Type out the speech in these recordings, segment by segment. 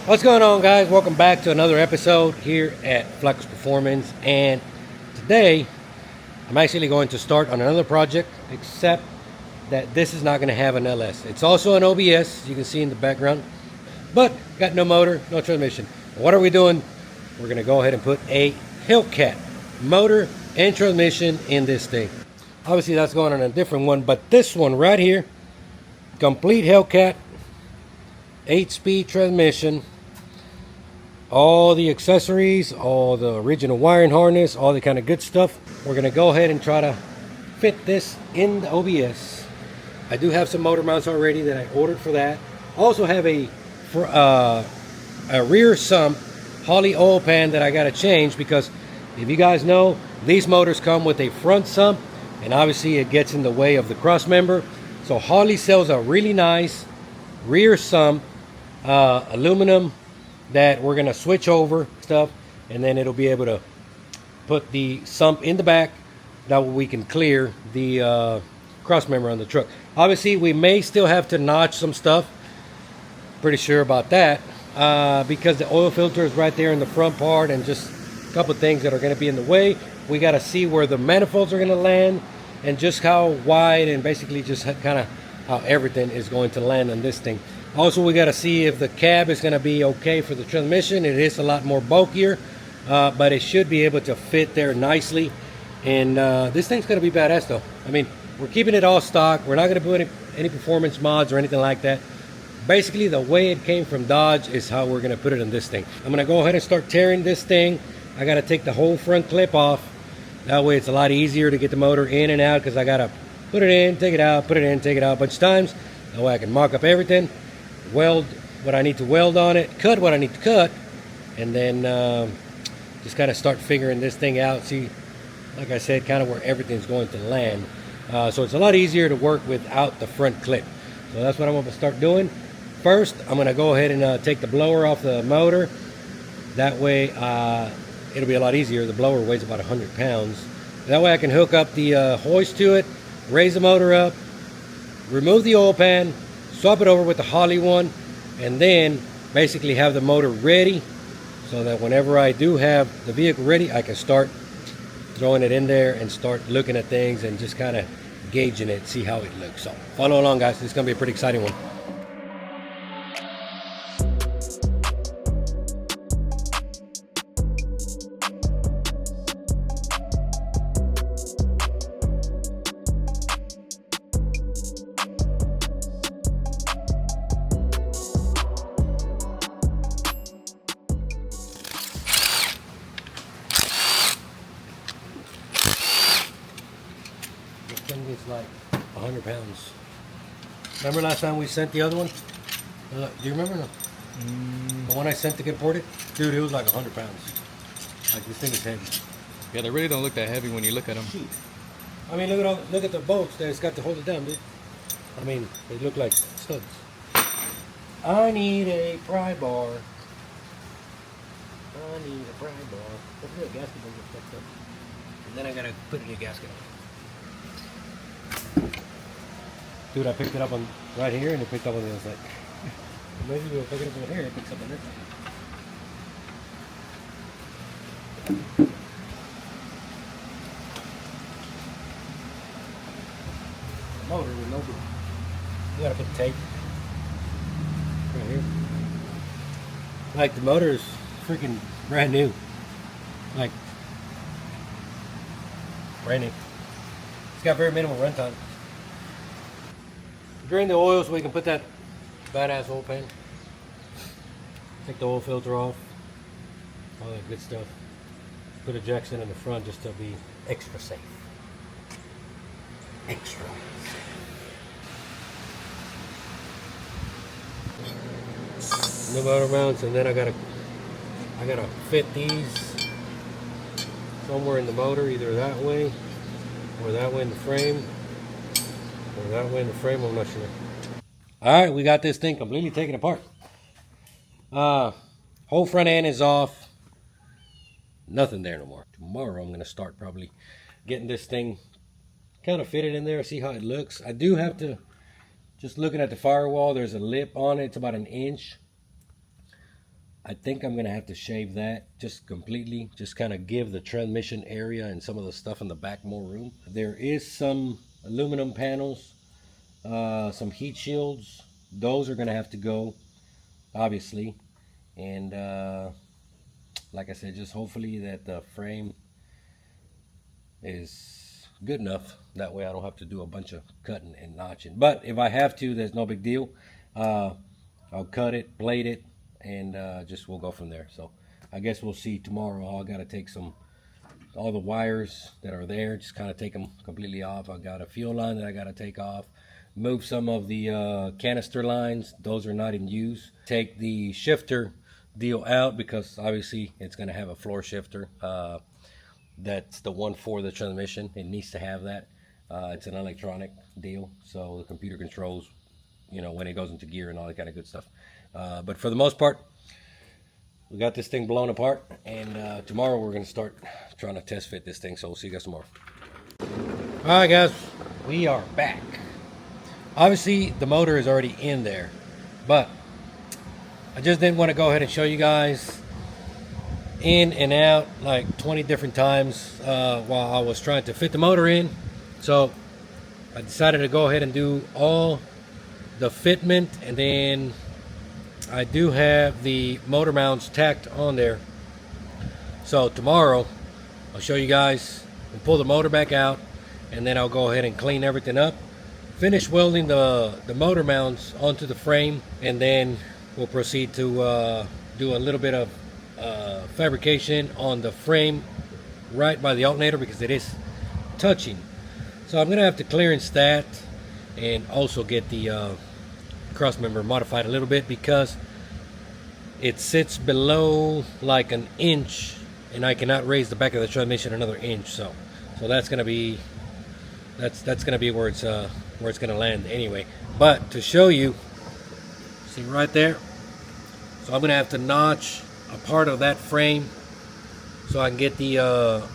What's going on, guys? Welcome back to another episode here at Flacos Performance. And today I'm actually going to start on another project, except that this is not going to have an LS. It's also an OBS, you can see in the background, but got no motor, no transmission. What are we doing? We're going to go ahead and put a Hellcat motor and transmission in this thing. Obviously that's going on a different one, but this one right here, complete Hellcat, 8-speed transmission, all the accessories, all the original wiring harness, all the kind of good stuff. We're going to go ahead and try to fit this in the OBS. I do have some motor mounts already that I ordered for that. Also have a rear sump Holley oil pan that I got to change, because if you guys know, these motors come with a front sump, and obviously it gets in the way of the cross member. So Holley sells a really nice rear sump, aluminum, that we're going to switch over stuff, and then it'll be able to put the sump in the back. That way we can clear the cross member on the truck. Obviously we may still have to notch some stuff, pretty sure about that, because the oil filter is right there in the front part, and just a couple of things that are going to be in the way. We got to see where the manifolds are going to land, and just how wide, and basically just kind of how everything is going to land on this thing. Also, we got to see if the cab is going to be okay for the transmission. It is a lot more bulkier, but it should be able to fit there nicely. And this thing's going to be badass, though. I mean, we're keeping it all stock. We're not going to put any performance mods or anything like that. Basically, the way it came from Dodge is how we're going to put it in this thing. I'm going to go ahead and start tearing this thing. I got to take the whole front clip off. That way it's a lot easier to get the motor in and out, because I got to put it in, take it out, put it in, take it out a bunch of times. That way I can mock up everything, weld what I need to weld on it, cut what I need to cut, and then just kind of start figuring this thing out. See, like I said, kind of where everything's going to land. So it's a lot easier to work without the front clip. So that's what I'm going to start doing. First, I'm going to go ahead and take the blower off the motor. That way it'll be a lot easier. The blower weighs about 100 pounds. That way I can hook up the hoist to it, raise the motor up, remove the oil pan, swap it over with the Holley one, and then basically have the motor ready, so that whenever I do have the vehicle ready, I can start throwing it in there and start looking at things and just kind of gauging it, see how it looks. So follow along, guys. This is going to be a pretty exciting one. It's like 100 pounds. Remember last time we sent the other one? Do you remember? No? The one I sent to get ported? Dude, it was like 100 pounds. Like, this thing is heavy. Yeah, they really don't look that heavy when you look at them. I mean, look at the bolts that it's got to hold it down, dude. I mean, they look like studs. I need a pry bar. I need a pry bar. Hopefully the gasket doesn't get fucked up. And then I gotta put a new gasket on. Dude, I picked it up on right here, and it picked up on the other side. Maybe we'll pick it up over here, it picks up on this side. Motor with no boot. You gotta put tape right here. Like, the motor is freaking brand new. Like, brand new. It's got very minimal runtime. Drain the oil so we can put that badass oil pan. Take the oil filter off. All that good stuff. Put a Jackson in the front just to be extra safe. Extra safe. No motor mounts, and then I gotta fit these somewhere in the motor, either that way or that way in the frame. Or that way in the frame, I'm not sure. Alright, we got this thing completely taken apart. Whole front end is off. Nothing there no more. Tomorrow I'm going to start probably getting this thing kind of fitted in there, see how it looks. I do have to, just looking at the firewall, there's a lip on it. It's about an inch. I think I'm gonna have to shave that just completely, just kind of give the transmission area and some of the stuff in the back more room. There is some aluminum panels, some heat shields. Those are gonna have to go, obviously. And like I said, just hopefully that the frame is good enough. That way I don't have to do a bunch of cutting and notching. But if I have to, there's no big deal. I'll cut it, blade it, and just we'll go from there. So I guess we'll see tomorrow. I got to take all the wires that are there, just kind of take them completely off. I got a fuel line that I got to take off, move some of the canister lines. Those are not in use. Take the shifter deal out because obviously it's going to have a floor shifter. That's the one for the transmission. It needs to have that. It's an electronic deal, so the computer controls, you know, when it goes into gear and all that kind of good stuff. But for the most part, we got this thing blown apart, and tomorrow we're going to start trying to test fit this thing. So we'll see you guys tomorrow. All right, guys, we are back. Obviously, the motor is already in there, but I just didn't want to go ahead and show you guys in and out like 20 different times while I was trying to fit the motor in. So I decided to go ahead and do all the fitment, and then I do have the motor mounts tacked on there. So tomorrow I'll show you guys and pull the motor back out, and then I'll go ahead and clean everything up, finish welding the motor mounts onto the frame, and then we'll proceed to do a little bit of fabrication on the frame right by the alternator because it is touching. So I'm gonna have to clearance that and also get the cross member modified a little bit because it sits below like an inch, and I cannot raise the back of the transmission another inch. So that's gonna be that's gonna be where it's gonna land anyway. But to show you, see right there. So I'm gonna have to notch a part of that frame so I can get the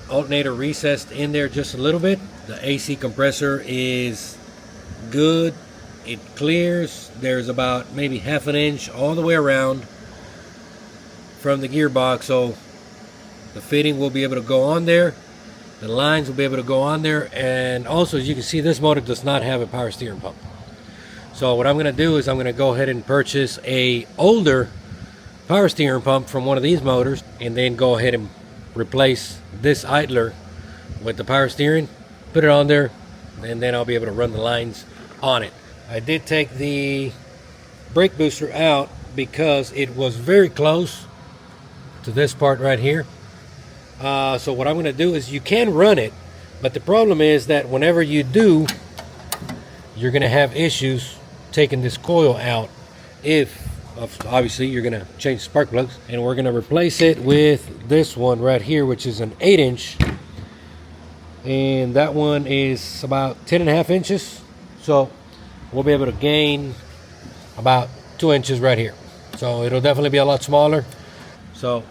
alternator recessed in there just a little bit. The AC compressor is good. It clears. There's about maybe half an inch all the way around from the gearbox, so the fitting will be able to go on there. The lines will be able to go on there, and also as you can see, this motor does not have a power steering pump. So what I'm going to do is I'm going to go ahead and purchase a older power steering pump from one of these motors, and then go ahead and replace this idler with the power steering, put it on there, and then I'll be able to run the lines on it. I did take the brake booster out because it was very close to this part right here. So what I'm going to do is, you can run it, but the problem is that whenever you do, you're going to have issues taking this coil out. If obviously you're going to change spark plugs, and we're going to replace it with this one right here, which is an 8-inch, and that one is about 10.5 inches. So we'll be able to gain about 2 inches right here. So it'll definitely be a lot smaller. So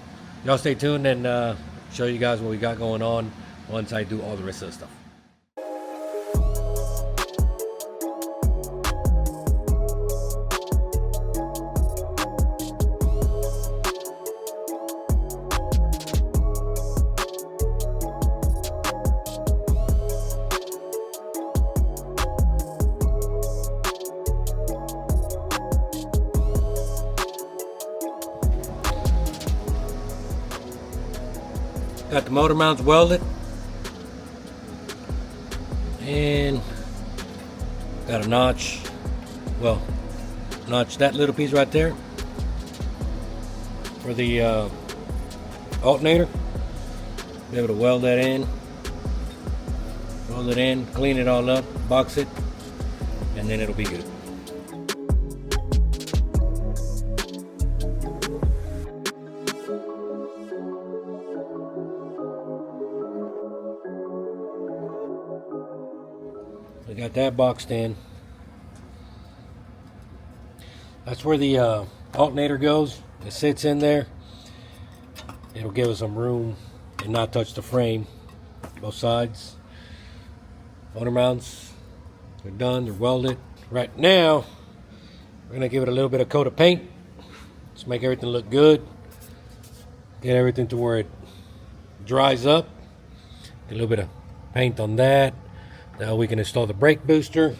y'all stay tuned, and show you guys what we got going on once I do all the rest of the stuff. Got the motor mounts welded, and got a notch, well, notch that little piece right there for the alternator. Be able to weld that in, weld it in, clean it all up, box it, and then it'll be good. We got that boxed in. That's where the alternator goes. It sits in there. It'll give us some room and not touch the frame, both sides. Motor mounts are done, they're welded. Right now, we're gonna give it a little bit of coat of paint. Just make everything look good. Get everything to where it dries up. Get a little bit of paint on that. Now we can install the brake booster.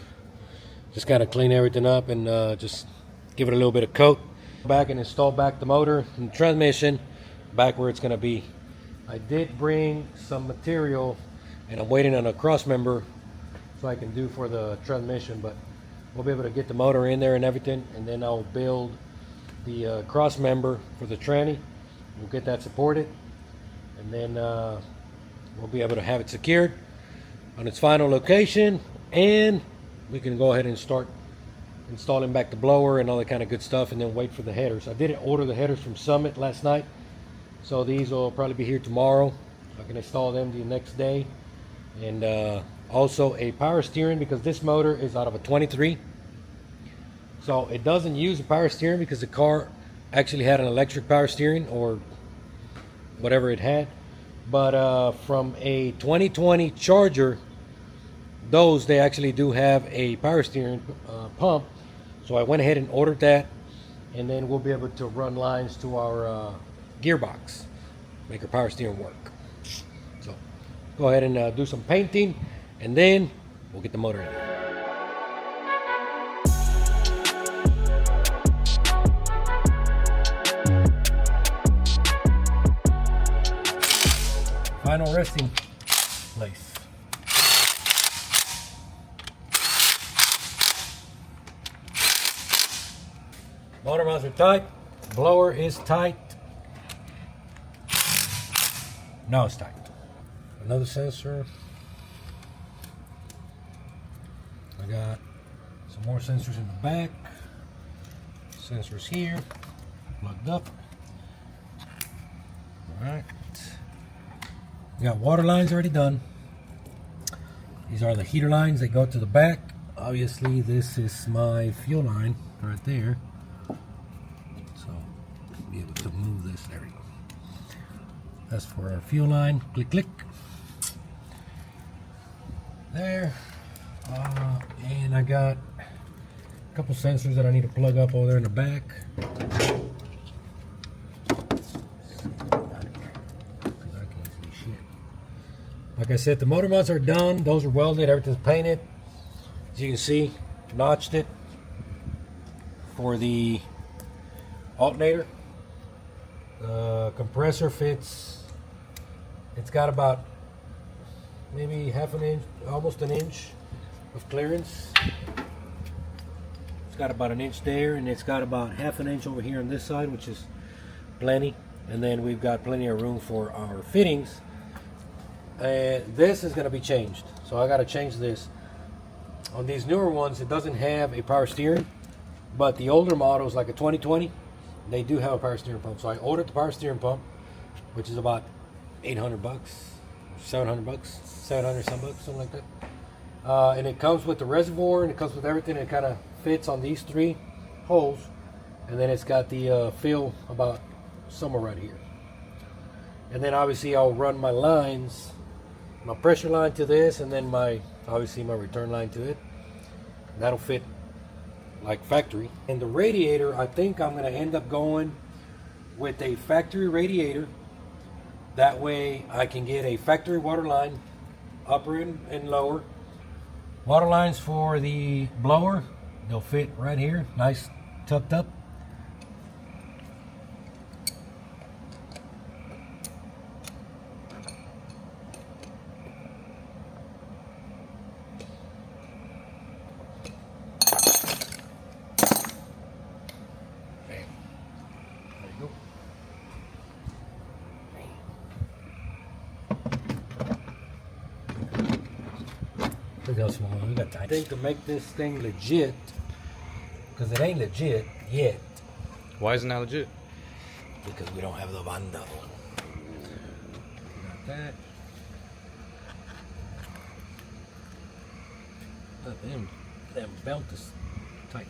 Just kind of clean everything up and just give it a little bit of coat. Back and install back the motor and transmission back where it's going to be. I did bring some material and I'm waiting on a cross member so I can do for the transmission, but we'll be able to get the motor in there and everything, and then I'll build the cross member for the tranny. We'll get that supported, and then we'll be able to have it secured on its final location, and we can go ahead and start installing back the blower and all that kind of good stuff, and then wait for the headers. I did order the headers from Summit last night, so these will probably be here tomorrow. I can install them the next day. And also a power steering, because this motor is out of a 23, so it doesn't use a power steering because the car actually had an electric power steering or whatever it had, but from a 2020 Charger, those they actually do have a power steering pump, so I went ahead and ordered that, and then we'll be able to run lines to our gearbox, make our power steering work. So go ahead and do some painting, and then we'll get the motor in. Final resting place. Motor mounts are tight. Blower is tight. Now it's tight. Another sensor. I got some more sensors in the back. Sensors here, plugged up. All right. We got water lines already done. These are the heater lines that go to the back. Obviously, this is my fuel line right there. So, be able to move this. There we go. That's for our fuel line. Click, click. There. And I got a couple sensors that I need to plug up over there in the back. Like I said, the motor mounts are done. Those are welded. Everything's painted. As you can see, notched it for the alternator. The compressor fits. It's got about maybe half an inch, almost an inch of clearance. It's got about an inch there, and it's got about half an inch over here on this side, which is plenty. And then we've got plenty of room for our fittings. And this is going to be changed, so I got to change this. On these newer ones, it doesn't have a power steering, but the older models, like a 2020, they do have a power steering pump. So I ordered the power steering pump, which is about 800 bucks, 700 bucks, 700 some bucks, something like that. And it comes with the reservoir, and it comes with everything. It kind of fits on these three holes, and then it's got the fill about somewhere right here. And then obviously I'll run my lines, my pressure line to this, and then obviously my return line to it. That'll fit like factory. And the radiator, I think I'm going to end up going with a factory radiator. That way I can get a factory water line, upper and lower. Water lines for the blower, they'll fit right here, nice tucked up. Look how small we got. I think to make this thing legit, because it ain't legit yet. Why isn't that legit? Because we don't have the banda. Got that. That belt is tight.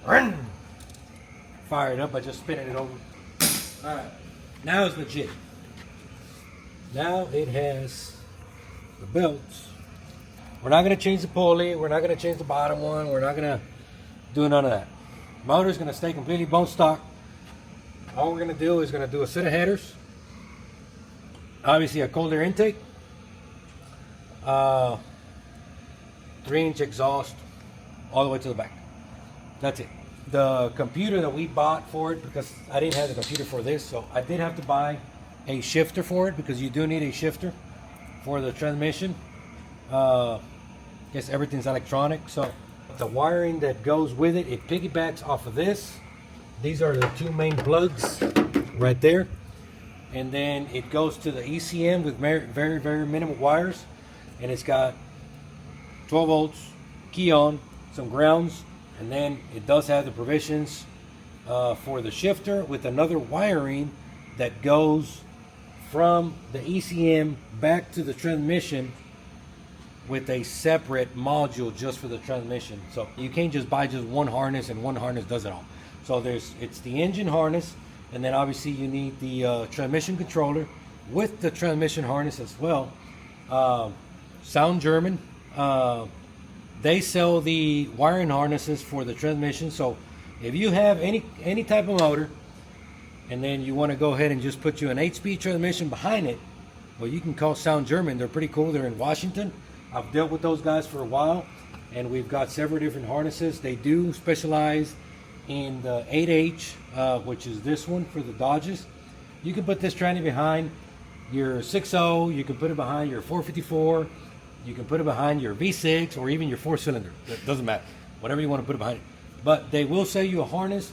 What? Fire it up by just spinning it over. Alright, now it's legit. Now it has the belts We're not going to change the pulley. We're not going to change the bottom one. We're not going to do none of that. Motor's going to stay completely bone stock. All we're going to do is going to do a set of headers. Obviously a cold air intake. 3-inch exhaust all the way to the back. That's it. The computer that we bought for it, because I didn't have the computer for this, so I did have to buy a shifter for it, because you do need a shifter for the transmission. Guess everything's electronic, so the wiring that goes with it, it piggybacks off of this. These are the two main plugs right there, and then it goes to the ECM with very, very minimal wires, and it's got 12 volts, key on, some grounds, and then it does have the provisions for the shifter with another wiring that goes from the ECM back to the transmission with a separate module just for the transmission. So you can't just buy just one harness and one harness does it all. So it's the engine harness, and then obviously you need the transmission controller with the transmission harness as well. Sound German. They sell the wiring harnesses for the transmission. So if you have any type of motor, and then you want to go ahead and just put you an 8-speed transmission behind it, well, you can call Sound German. They're pretty cool. They're in Washington. I've dealt with those guys for a while, and we've got several different harnesses. They do specialize in the 8H, which is this one for the Dodges. You can put this tranny behind your 6.0. You can put it behind your 454. You can put it behind your V6 or even your 4-cylinder. It doesn't matter. Whatever you want to put it behind it. But they will sell you a harness,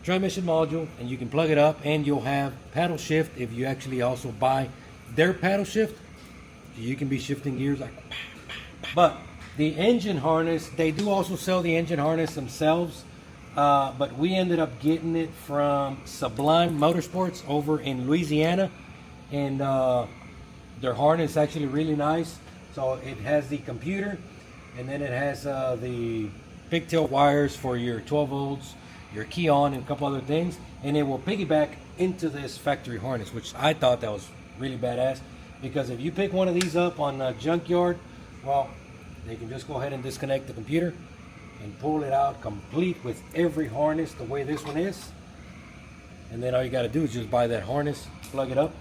transmission module, and you can plug it up, and you'll have paddle shift if you actually also buy their paddle shift. You can be shifting gears like. But the engine harness, they do also sell the engine harness themselves. But we ended up getting it from Sublime Motorsports over in Louisiana, and their harness is actually really nice. So it has the computer, and then it has the pigtail wires for your 12 volts, your key on, and a couple other things, and it will piggyback into this factory harness, which I thought that was really badass, because if you pick one of these up on a junkyard, well, they can just go ahead and disconnect the computer and pull it out complete with every harness the way this one is, and then all you got to do is just buy that harness, plug it up,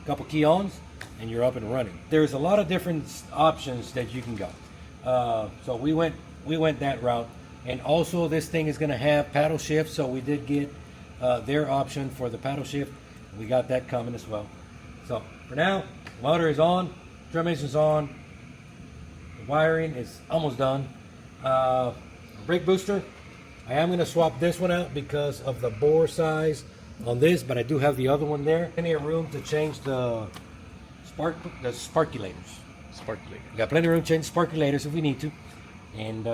a couple key ons, and you're up and running. There's a lot of different options that you can go. So we went that route, and also this thing is going to have paddle shift, so we did get their option for the paddle shift. We got that coming as well. So for now, motor is on, transmission's on, the wiring is almost done. Brake booster, I am going to swap this one out because of the bore size on this, but I do have the other one there. Plenty of room to change the sparkulators. We got plenty of room to change the sparkulators if we need to. And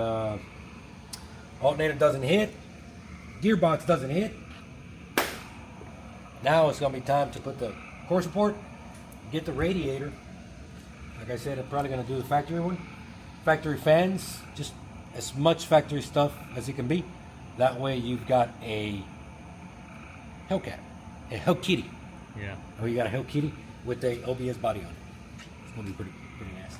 alternator doesn't hit, gearbox doesn't hit. Now it's going to be time to put the core support, get the radiator. Like I said, I'm probably going to do the factory one. Factory fans, just as much factory stuff as it can be. That way you've got a Hellcat, a Hellkitty. Yeah. Oh, you got a Hellkitty with the OBS body on it. It's going to be pretty nasty.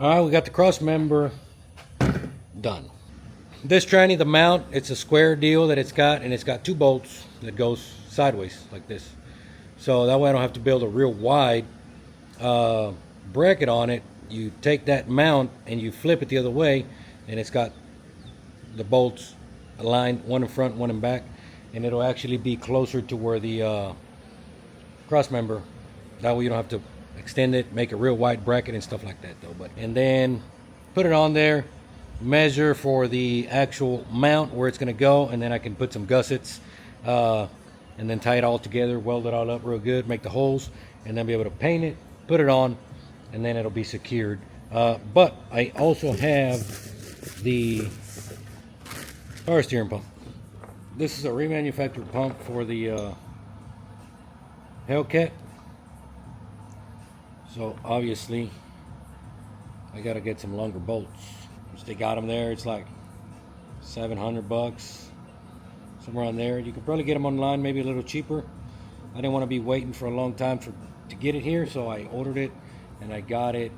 All right, we got the cross member done. This tranny, the mount, it's a square deal that it's got, and it's got 2 bolts that goes sideways like this. So that way I don't have to build a real wide bracket on it. You take that mount and you flip it the other way, and it's got the bolts aligned, one in front, one in back, and it'll actually be closer to where the cross member. That way you don't have to extend it, make a real wide bracket and stuff like that though. But and then put it on there, measure for the actual mount where it's going to go, and then I can put some gussets and then tie it all together, weld it all up real good, make the holes, and then be able to paint it, put it on, and then it'll be secured. But I also have the power steering pump. This is a remanufactured pump for the Hellcat. So obviously I gotta get some longer bolts. If they got them there, it's like $700, somewhere on there. You could probably get them online, maybe a little cheaper. I didn't want to be waiting for a long time to get it here, so I ordered it and I got it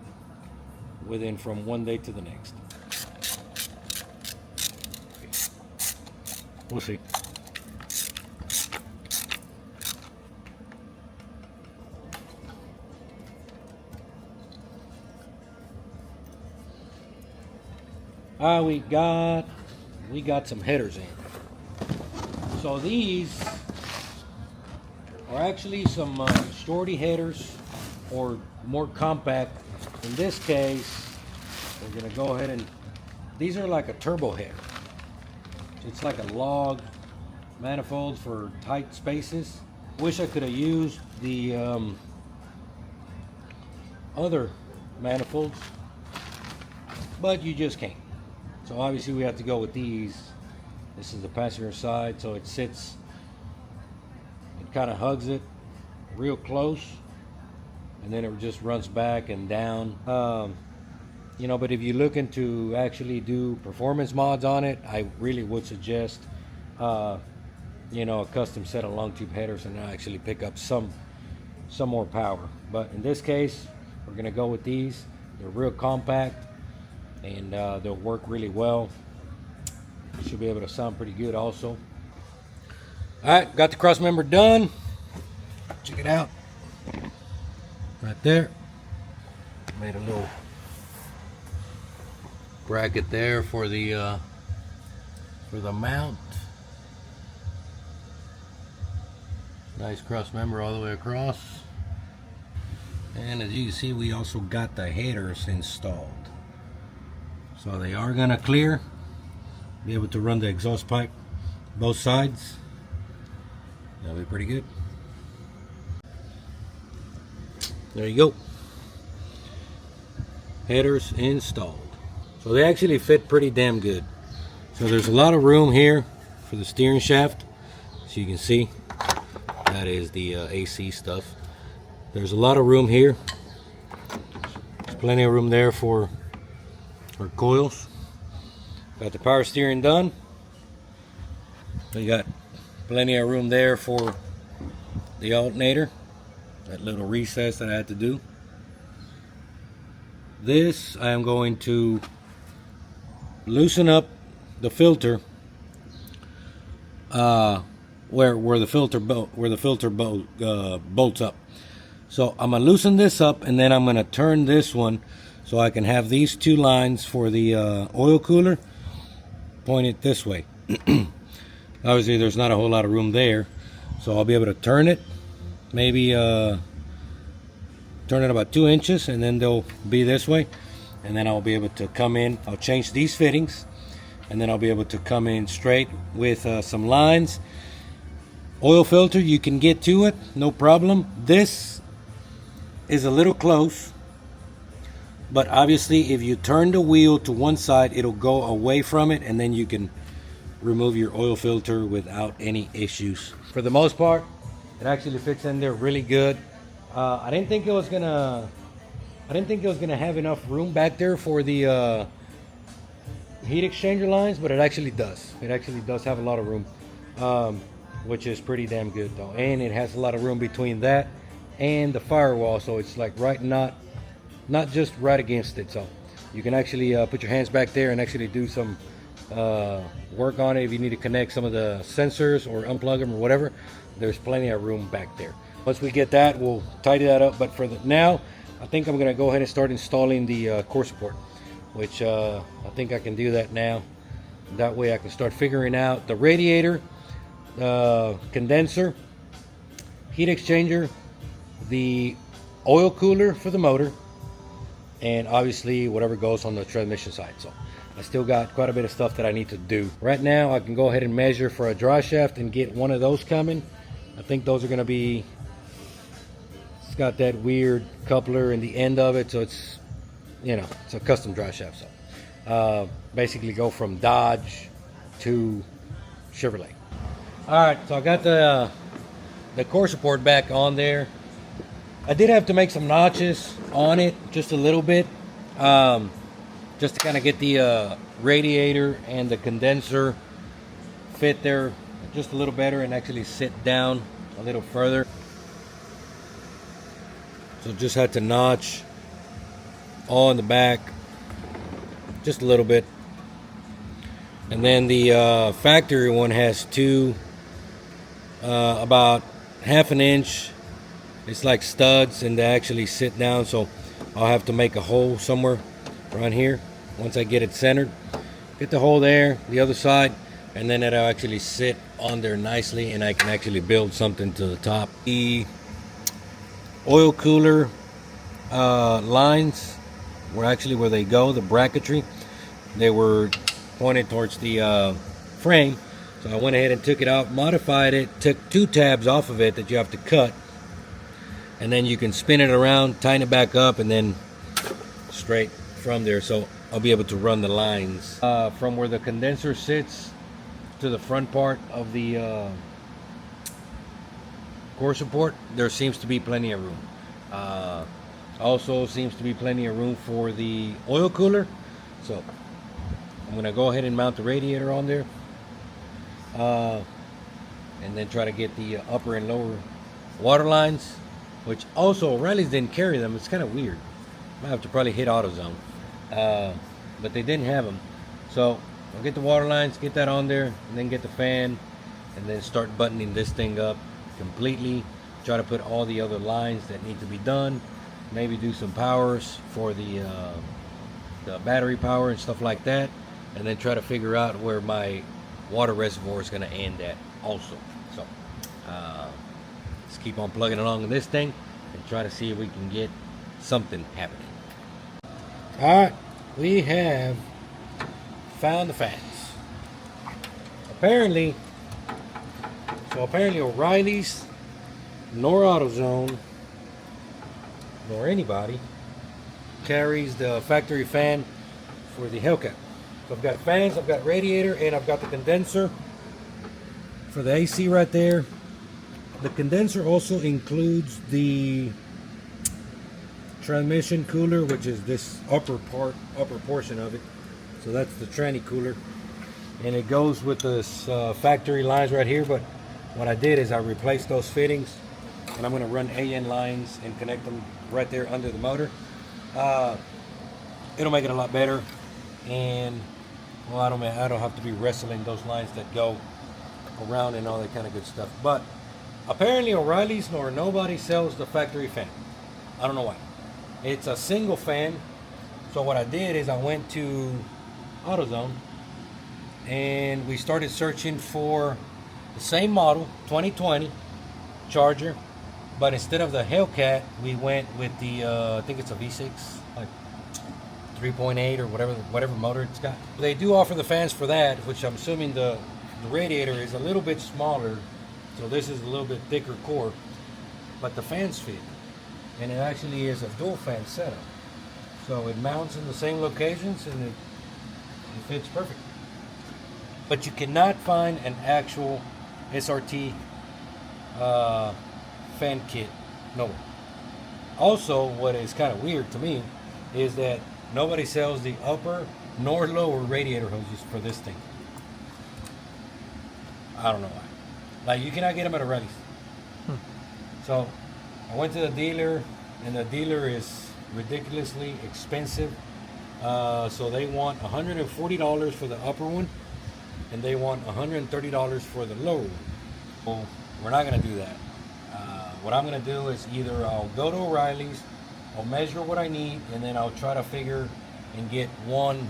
within from one day to the next. We'll see. We got some headers in. So these are actually some shorty headers, or more compact. In this case, we're gonna go ahead and, these are like a turbo header. It's like a log manifold for tight spaces. Wish I could have used the other manifolds, but you just can't. So obviously we have to go with these. This is the passenger side, so it sits, it kind of hugs it real close, and then it just runs back and down. You know, but if you're looking to actually do performance mods on it, I really would suggest you know, a custom set of long tube headers, and actually pick up some more power. But in this case, we're gonna go with these. They're real compact, and they'll work really well. Should be able to sound pretty good also. All right, got the cross member done. Check it out. Right there. Made a little bracket there for the mount. Nice cross member all the way across. And as you can see, we also got the headers installed. So they are gonna clear. Be able to run the exhaust pipe both sides. That'll be pretty good. There you go. Headers installed. So they actually fit pretty damn good. So there's a lot of room here for the steering shaft. So you can see that is the AC stuff. There's a lot of room here. There's plenty of room there for our coils. Got the power steering done. We got plenty of room there for the alternator. That little recess that I had to do. This, I am going to loosen up the filter where the filter bolts up. So I'm gonna loosen this up, and then I'm gonna turn this one so I can have these two lines for the oil cooler pointed this way. Obviously there's not a whole lot of room there, so I'll be able to turn it, maybe turn it about 2 inches, and then they'll be this way, and then I'll be able to come in. I'll change these fittings, and then I'll be able to come in straight with some lines. Oil filter, you can get to it, no problem. This is a little close, but obviously if you turn the wheel to one side, it'll go away from it, and then you can remove your oil filter without any issues. For the most part, it actually fits in there really good. I didn't think it was gonna have enough room back there for the heat exchanger lines, but it actually does. It actually does have a lot of room, which is pretty damn good though. And it has a lot of room between that and the firewall, so it's like not just right against it. So you can actually put your hands back there and actually do some work on it. If you need to connect some of the sensors or unplug them or whatever, there's plenty of room back there. Once we get that, we'll tidy that up. But for now, I think I'm gonna go ahead and start installing the core support, which I think I can do that now. That way I can start figuring out the radiator, condenser, heat exchanger, the oil cooler for the motor, and obviously whatever goes on the transmission side. So I still got quite a bit of stuff that I need to do. Right now I can go ahead and measure for a dry shaft and get one of those coming. I think those are gonna be, it's got that weird coupler in the end of it, so it's, you know, it's a custom dry shaft. So basically go from Dodge to Chevrolet. All right, so I got the core support back on there. I did have to make some notches on it, just a little bit, just to kind of get the radiator and the condenser fit there just a little better and actually sit down a little further. So just had to notch all in the back just a little bit. And then the factory one has two about half an inch. It's like studs, and they actually sit down, so I'll have to make a hole somewhere around here once I get it centered. Get the hole there, the other side, and then it'll actually sit on there nicely, and I can actually build something to the top. The oil cooler lines were actually where they go, the bracketry. They were pointed towards the frame, so I went ahead and took it out, modified it, took 2 tabs off of it that you have to cut, and then you can spin it around, tighten it back up, and then straight from there. So I'll be able to run the lines from where the condenser sits to the front part of the core support. There seems to be plenty of room. Also seems to be plenty of room for the oil cooler. So I'm gonna go ahead and mount the radiator on there, and then try to get the upper and lower water lines, which also O'Reilly's didn't carry them. It's kind of weird. I have to probably hit AutoZone, but they didn't have them. So I'll get the water lines, get that on there, and then get the fan, and then start buttoning this thing up completely. Try to put all the other lines that need to be done. Maybe do some powers for the battery power and stuff like that, and then try to figure out where my water reservoir is going to end at also. So let's keep on plugging along with this thing and try to see if we can get something happening. Alright, we have found the fans. Apparently O'Reilly's nor AutoZone nor anybody carries the factory fan for the Hellcat. So I've got fans, I've got radiator, and I've got the condenser for the AC right there. The condenser also includes the transmission cooler, which is this upper portion of it. So that's the tranny cooler, and it goes with this factory lines right here. But what I did is I replaced those fittings, and I'm going to run AN lines and connect them right there under the motor. It'll make it a lot better, and well, I don't have to be wrestling those lines that go around and all that kind of good stuff. But apparently O'Reilly's nor nobody sells the factory fan. I don't know why. It's a single fan. So what I did is I went to AutoZone and we started searching for the same model, 2020 Charger, but instead of the Hellcat, we went with the I think it's a V6, like 3.8 or whatever motor it's got. They do offer the fans for that, which I'm assuming the radiator is a little bit smaller, so this is a little bit thicker core, but the fans fit, and it actually is a dual fan setup, so it mounts in the same locations and it fits perfect. But you cannot find an actual SRT fan kit nowhere. Also, what is kind of weird to me is that nobody sells the upper nor lower radiator hoses for this thing. I don't know why. Like, you cannot get them at O'Reilly's. So I went to the dealer, and the dealer is ridiculously expensive. So they want $140 for the upper one, and they want $130 for the lower one. Well, we're not going to do that. What I'm going to do is either I'll go to O'Reilly's, I'll measure what I need, and then I'll try to figure and get one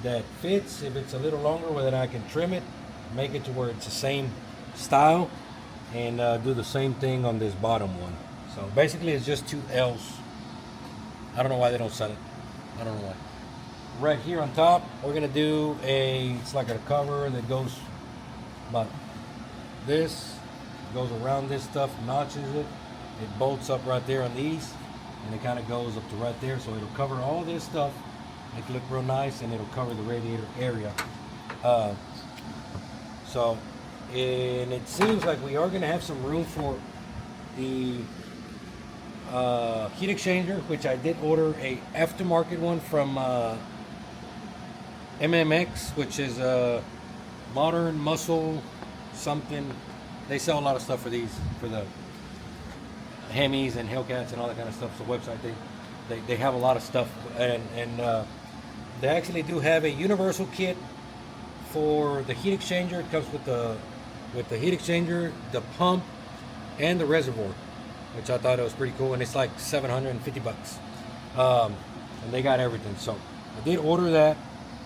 that fits. If it's a little longer, well, then I can trim it, make it to where it's the same style, and do the same thing on this bottom one. So basically it's just 2 L's. I don't know why they don't sell it. I don't know why. Right here on top, we're gonna do it's like a cover that goes about this, goes around this stuff, notches it, it bolts up right there on these, and it kind of goes up to right there, so it'll cover all this stuff, make it look real nice, and it'll cover the radiator area. And it seems like we are going to have some room for the heat exchanger, which I did order a aftermarket one from MMX, which is a Modern Muscle something. They sell a lot of stuff for these, for the Hemis and Hellcats and all that kind of stuff. It's a website. They have a lot of stuff, and they actually do have a universal kit for the heat exchanger. It comes with the heat exchanger, the pump, and the reservoir, which I thought it was pretty cool. And it's like 750 bucks. And they got everything. So I did order that,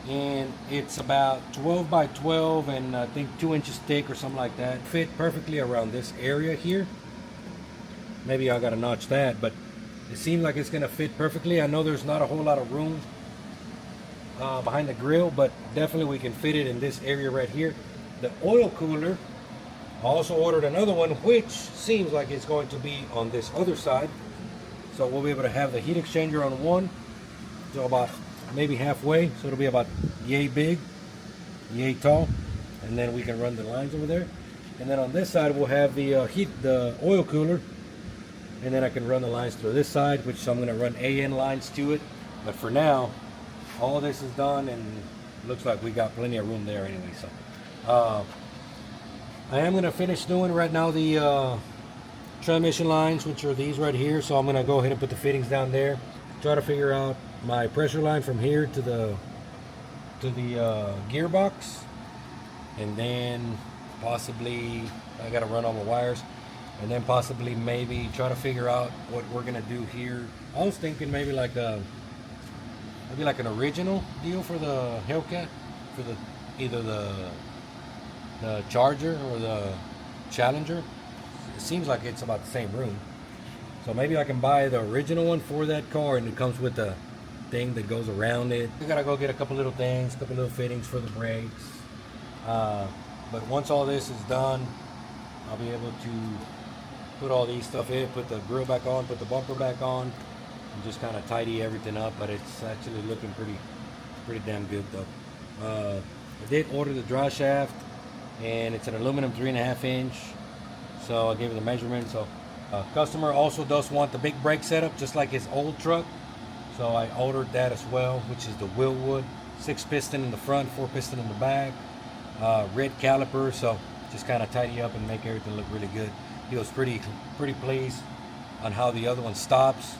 and it's about 12 by 12 and I think 2 inches thick or something like that. Fit perfectly around this area here. Maybe I gotta notch that, but it seems like it's gonna fit perfectly. I know there's not a whole lot of room behind the grill, but definitely we can fit it in this area right here. The oil cooler, I also ordered another one, which seems like it's going to be on this other side. So we'll be able to have the heat exchanger on one, so about maybe halfway, so it'll be about yay big, yay tall, and then we can run the lines over there. And then on this side we'll have the the oil cooler, and then I can run the lines through this side, which I'm going to run AN lines to it. But for now, all this is done, and looks like we got plenty of room there anyway. So I am going to finish doing right now the transmission lines, which are these right here. So I'm going to go ahead and put the fittings down there, try to figure out my pressure line from here to the gearbox, and then possibly I got to run all my wires, and then possibly maybe try to figure out what we're gonna do here. I was thinking maybe like maybe like an original deal for the Hellcat, for the either the Charger or the Challenger. It seems like it's about the same room, so maybe I can buy the original one for that car, and it comes with the thing that goes around it. We gotta go get a couple little things, a couple little fittings for the brakes. But once all this is done, I'll be able to put all these stuff in, put the grill back on, put the bumper back on, and just kind of tidy everything up. But it's actually looking pretty damn good though. I did order the dry shaft, and it's an aluminum 3.5 inch. So I gave it the measurement. So customer also does want the big brake setup, just like his old truck. So I ordered that as well, which is the Willwood 6-piston in the front, 4-piston in the back, red caliper. So just kind of tidy up and make everything look really good. He was pretty pleased on how the other one stops.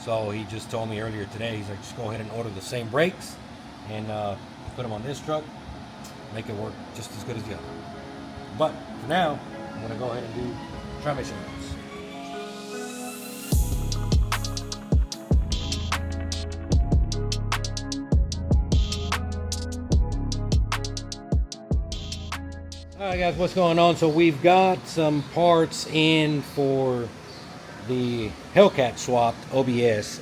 So he just told me earlier today, he's like, just go ahead and order the same brakes and put them on this truck, make it work just as good as the other. But for now, I'm gonna go ahead and do transmission lines. Alright guys, what's going on? So we've got some parts in for the Hellcat swapped OBS.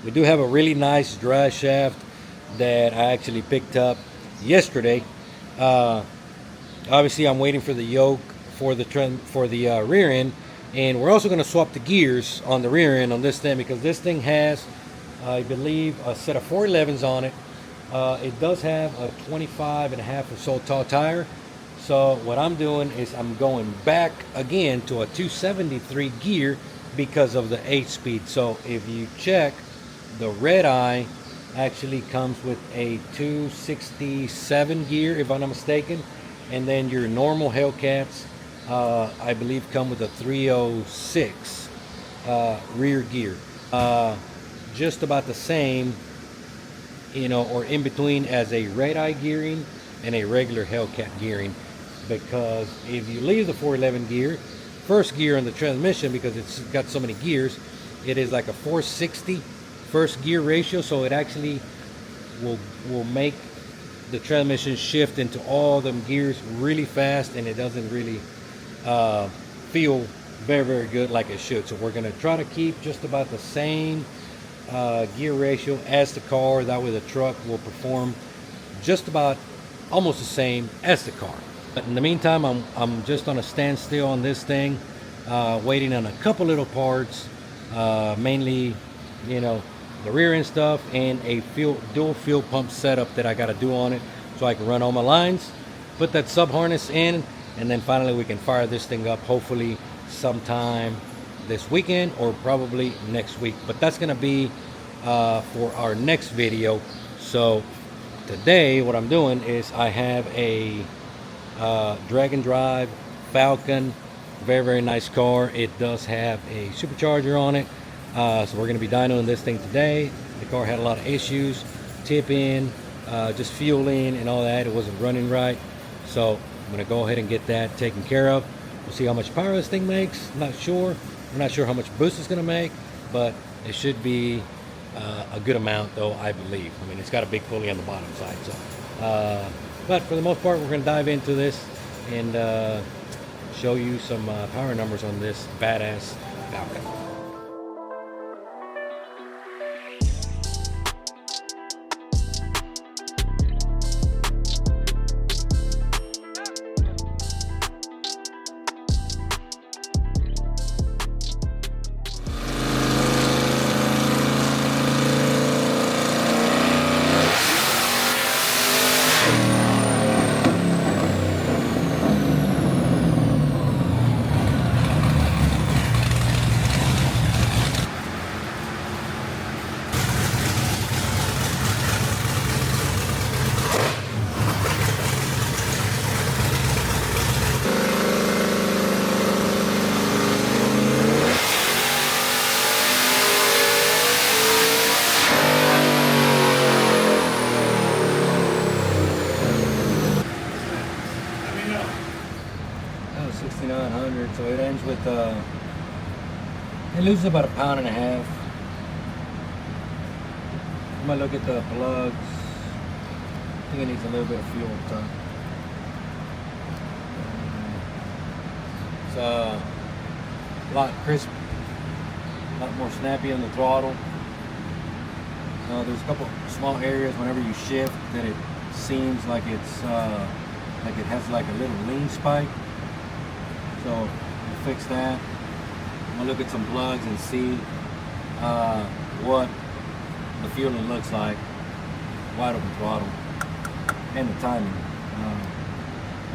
We do have a really nice drive shaft that I actually picked up yesterday. Obviously I'm waiting for the yoke for the rear end, and we're also going to swap the gears on the rear end on this thing, because this thing has, I believe, a set of 411s on it. It does have a 25.5 or so tall tire. So what I'm doing is I'm going back again to a 273 gear because of the 8-speed. So if you check, the red eye actually comes with a 267 gear, if I'm not mistaken, and then your normal Hellcats, I believe, come with a 306 rear gear. Just about the same, you know, or in between as a red eye gearing and a regular Hellcat gearing. Because if you leave the 411 gear, first gear on the transmission, because it's got so many gears, it is like a 460 first gear ratio, so it actually will make the transmission shift into all them gears really fast, and it doesn't really feel very good like it should. So we're going to try to keep just about the same gear ratio as the car. That way the truck will perform just about almost the same as the car. But in the meantime, I'm just on a standstill on this thing, waiting on a couple little parts, mainly, you know, the rear end stuff and a dual fuel pump setup that I got to do on it, so I can run all my lines, put that sub harness in, and then finally we can fire this thing up, hopefully sometime this weekend or probably next week, but that's gonna be for our next video. So today what I'm doing is I have a drag and drive Falcon, very nice car. It does have a supercharger on it, so we're going to be dynoing this thing today. The car had a lot of issues, tip in, just fueling and all that. It wasn't running right, so I'm going to go ahead and get that taken care of. We'll see how much power this thing makes. I'm not sure. We're not sure how much boost it's going to make, but it should be a good amount, though, I believe. I mean, it's got a big pulley on the bottom side, so but for the most part, we're going to dive into this and show you some power numbers on this badass Falcon. So it ends with it loses about 1.5 pounds. I'm gonna look at the plugs. I think it needs a little bit of fuel at the time. It's a lot crisp, a lot more snappy on the throttle. There's a couple small areas whenever you shift that it seems like it's like it has like a little lean spike. So we'll fix that. I'm gonna look at some plugs and see what the fueling looks like, wide open throttle, and the timing.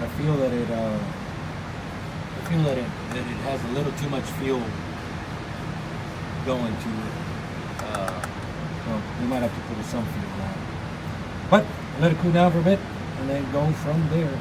I feel that it has a little too much fuel going to it. So we might have to put some fuel on. But let it cool down for a bit and then go from there.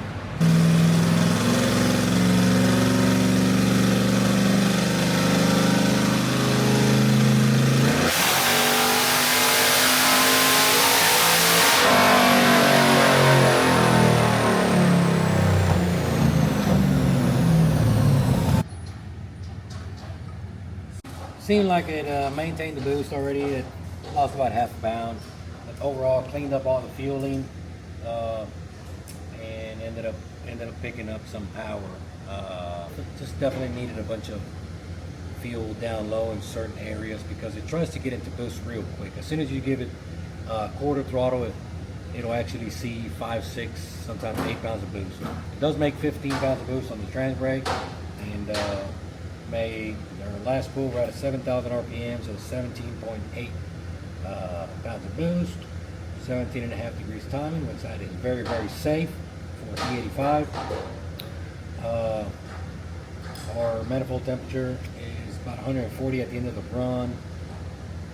Seemed like it maintained the boost already. It lost about 1/2 pound. But overall, cleaned up all the fueling and ended up picking up some power. Just definitely needed a bunch of fuel down low in certain areas because it tries to get into boost real quick. As soon as you give it quarter throttle, it'll actually see 5, 6, sometimes 8 pounds of boost. It does make 15 pounds of boost on the trans brake, and made our last pull right at 7,000 RPM, so 17.8 pounds of boost, 17.5 degrees timing, which that is very safe for E85. Our manifold temperature is about 140 at the end of the run.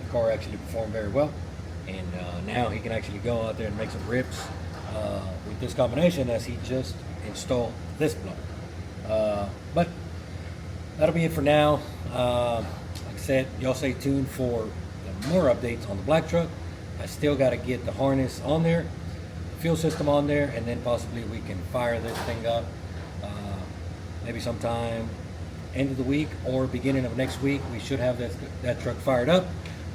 The car actually performed very well, and now he can actually go out there and make some rips with this combination as he just installed this block. But that'll be it for now. Like I said, y'all stay tuned for more updates on the black truck. I still got to get the harness on there, fuel system on there, and then possibly we can fire this thing up maybe sometime end of the week or beginning of next week. We should have that truck fired up.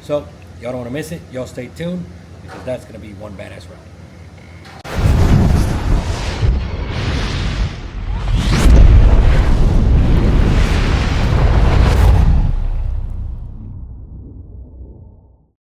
So y'all don't want to miss it. Y'all stay tuned because that's going to be one badass ride.